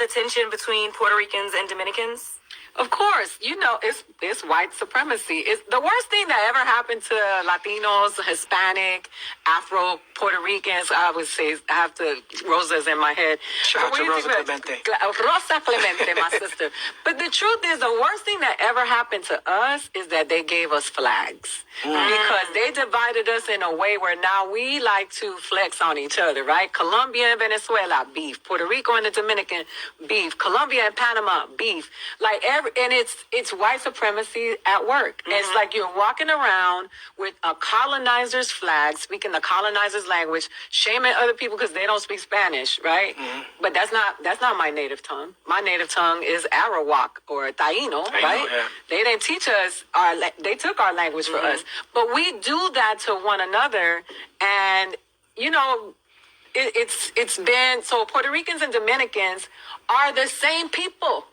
the tension between Puerto Ricans and Dominicans? Of course, it's white supremacy. It's the worst thing that ever happened to Latinos, Hispanic, Afro, Puerto Ricans. I would say I have to Rosa's in my head. Shout out to Rosa Clemente. Rosa Clemente, my sister. But the truth is, the worst thing that ever happened to us is that they gave us flags because they divided us in a way where now we like to flex on each other, right? Colombia and Venezuela, beef. Puerto Rico and the Dominican, beef. Colombia and Panama, beef. Like and it's white supremacy at work. It's like you're walking around with a colonizer's flag, speaking the colonizer's language, shaming other people because they don't speak Spanish, right? But that's not my native tongue. My native tongue is Arawak or Taino, right? Yeah. They didn't teach us they took our language for us. But we do that to one another, and it's been so Puerto Ricans and Dominicans are the same people.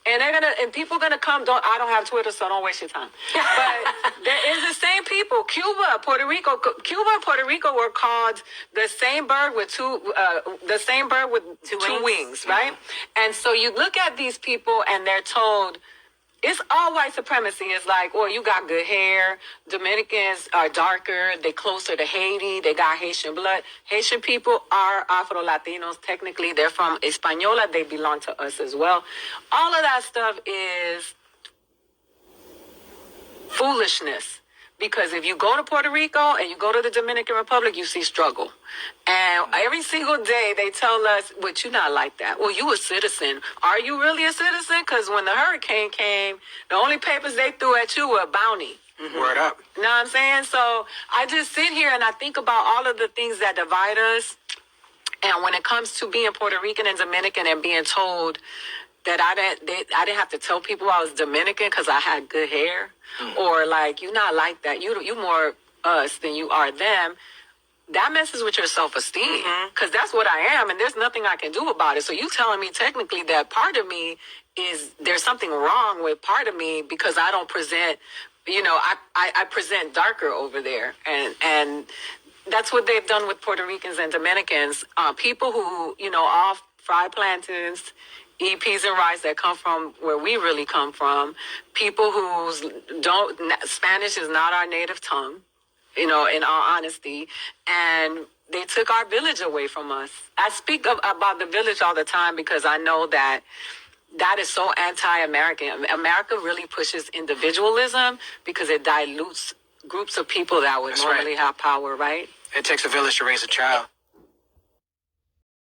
And people gonna come. I don't have Twitter, so don't waste your time. But there is the same people. Cuba, Puerto Rico were called the same bird with two wings, right? And so you look at these people, and they're told it's all white supremacy. It's like, well, you got good hair. Dominicans are darker. They closer to Haiti. They got Haitian blood. Haitian people are Afro-Latinos. Technically, they're from Hispaniola. They belong to us as well. All of that stuff is foolishness. Because if you go to Puerto Rico and you go to the Dominican Republic, you see struggle. And every single day they tell us, but you're not like that. Well, you a citizen. Are you really a citizen? Because when the hurricane came, the only papers they threw at you were a bounty. Word up. You know what I'm saying? So I just sit here and I think about all of the things that divide us. And when it comes to being Puerto Rican and Dominican and being told that I didn't have to tell people I was Dominican because I had good hair, or like you're not like that. You more us than you are them. That messes with your self-esteem because that's what I am, and there's nothing I can do about it. So you telling me technically that part of me there's something wrong with part of me because I don't present. I present darker over there, and that's what they've done with Puerto Ricans and Dominicans. People who off fried plantains, eat peas and rice that come from where we really come from. People Spanish is not our native tongue, in all honesty. And they took our village away from us. I speak about the village all the time because I know that is so anti-American. America really pushes individualism because it dilutes groups of people that would normally have power, right? It takes a village to raise a child.